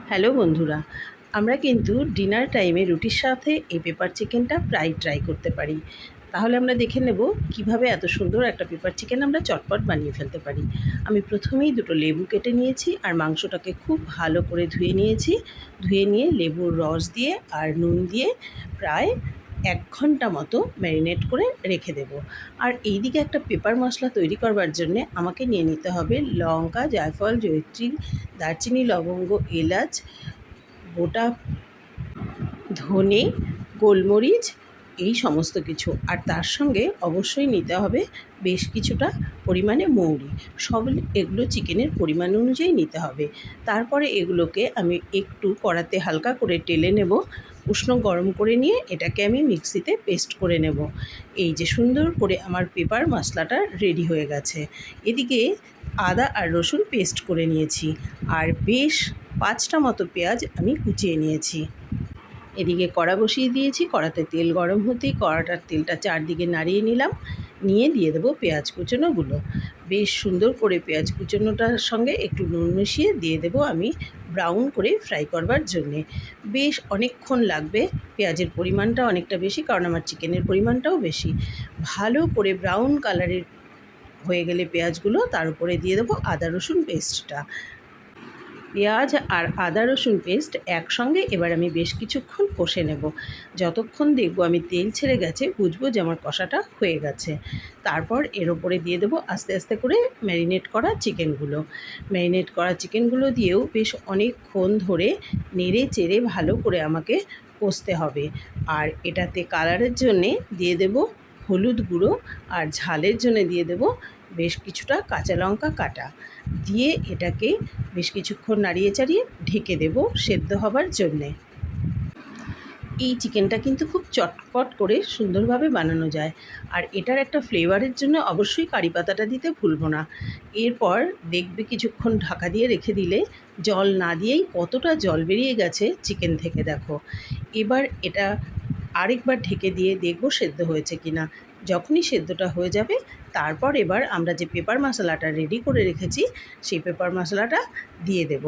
Hello বন্ধুরা, আমরা কিন্তু ডিনার টাইমে রুটির সাথে এই পেপার চিকেনটা প্রায় ট্রাই করতে পারি। তাহলে আমরা দেখে নেব কিভাবে এত সুন্দর একটা পেপার চিকেন আমরা চটপট বানিয়ে ফেলতে পারি। আমি প্রথমেই দুটো লেবু কেটে নিয়েছি আর মাংসটাকে খুব ভালো করে ধুয়ে নিয়েছি। ধুয়ে নিয়ে লেবুর রস দিয়ে আর নুন দিয়ে প্রায় 1 ঘন্টা মতো ম্যারিনেট করে রেখে দেব। আর এইদিকে একটা পেপার মশলা তৈরি করবার জন্যে আমাকে নিয়ে নিতে হবে লঙ্কা, জায়ফল, জয়িত্রী, দারচিনি, লবঙ্গ, এলাচ, গোটা ধনে, গোলমরিচ, এই সমস্ত কিছু। আর তার সঙ্গে অবশ্যই নিতে হবে বেশ কিছুটা পরিমাণে মৌরি। সব এগুলো চিকেনের পরিমাণ অনুযায়ী নিতে হবে। তারপরে এগুলোকে আমি একটু কড়াতে হালকা করে টেলে নেব। উষ্ণ গরম করে নিয়ে এটাকে আমি মিক্সিতে পেস্ট করে নেব। এই যে সুন্দর করে আমার পেপার মশলাটা রেডি হয়ে গেছে। এদিকে আদা আর রসুন পেস্ট করে নিয়েছি আর বেশ 5টা মতো পেঁয়াজ আমি কুচিয়ে নিয়েছি। এদিকে কড়া বসিয়ে দিয়েছি, কড়াতে তেল গরম হতেই কড়াটার তেলটা চারদিকে নাড়িয়ে নিলাম, নিয়ে দিয়ে দেবো পেঁয়াজ কুচোনোগুলো। বেশ সুন্দর করে পেঁয়াজ কুচোনোটার সঙ্গে একটু নুন মিশিয়ে দিয়ে দেবো আমি ব্রাউন করে ফ্রাই করবার জন্যে। বেশ অনেকক্ষণ লাগবে, পেঁয়াজের পরিমাণটা অনেকটা বেশি, কারণ আমার চিকেনের পরিমাণটাও বেশি। ভালো করে ব্রাউন কালারের হয়ে গেলে পেঁয়াজগুলো তার উপরে দিয়ে দেবো আদা রসুন পেস্টটা। পেঁয়াজ আর আদা রসুন পেস্ট একসঙ্গে এবার আমি বেশ কিছুক্ষণ কষে নেব। যতক্ষণ দেখব আমি তেল ছেড়ে গেছে বুঝবো যে আমার কষাটা হয়ে গেছে। তারপর এর ওপরে দিয়ে দেবো আস্তে আস্তে করে ম্যারিনেট করা চিকেনগুলো। ম্যারিনেট করা চিকেনগুলো দিয়েও বেশ অনেকক্ষণ ধরে নেড়ে চেড়ে ভালো করে আমাকে কষতে হবে। আর এটাতে কালারের জন্যে দিয়ে দেবো হলুদ গুঁড়ো, আর ঝালের জন্য দিয়ে দেবো বেশ কিছুটা কাঁচা লঙ্কা কাটা। দিয়ে এটাকে বেশ কিছুক্ষণ নাড়িয়ে চাড়িয়ে ঢেকে দেব সেদ্ধ হবার জন্যে। এই চিকেনটা কিন্তু খুব চটপট করে সুন্দরভাবে বানানো যায়। আর এটার একটা ফ্লেভারের জন্য অবশ্যই কারি পাতাটা দিতে ভুলবো না। এরপর দেখবে কিছুক্ষণ ঢাকা দিয়ে রেখে দিলে জল না দিয়েই কতটা জল বেরিয়ে গেছে চিকেন থেকে, দেখো। এবার এটা আরেকবার ঢেকে দিয়ে দেখবো সেদ্ধ হয়েছে কি না। যখনই সেদ্ধটা হয়ে যাবে তারপর এবার আমরা যে পেপার মশলাটা রেডি করে রেখেছি সেই পেপার মশলাটা দিয়ে দেব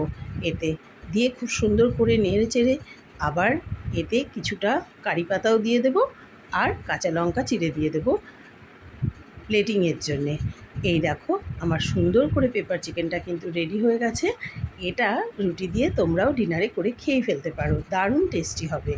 এতে। দিয়ে খুব সুন্দর করে নেড়ে চেড়ে আবার এতে কিছুটা কারি পাতাও দিয়ে দেব আর কাঁচা লঙ্কা চিড়ে দিয়ে দেব প্লেটিংয়ের জন্যে। এই দেখো আমার সুন্দর করে পেপার চিকেনটা কিন্তু রেডি হয়ে গেছে। এটা রুটি দিয়ে তোমরাও ডিনারে করে খেয়ে ফেলতে পারো, দারুণ টেস্টি হবে।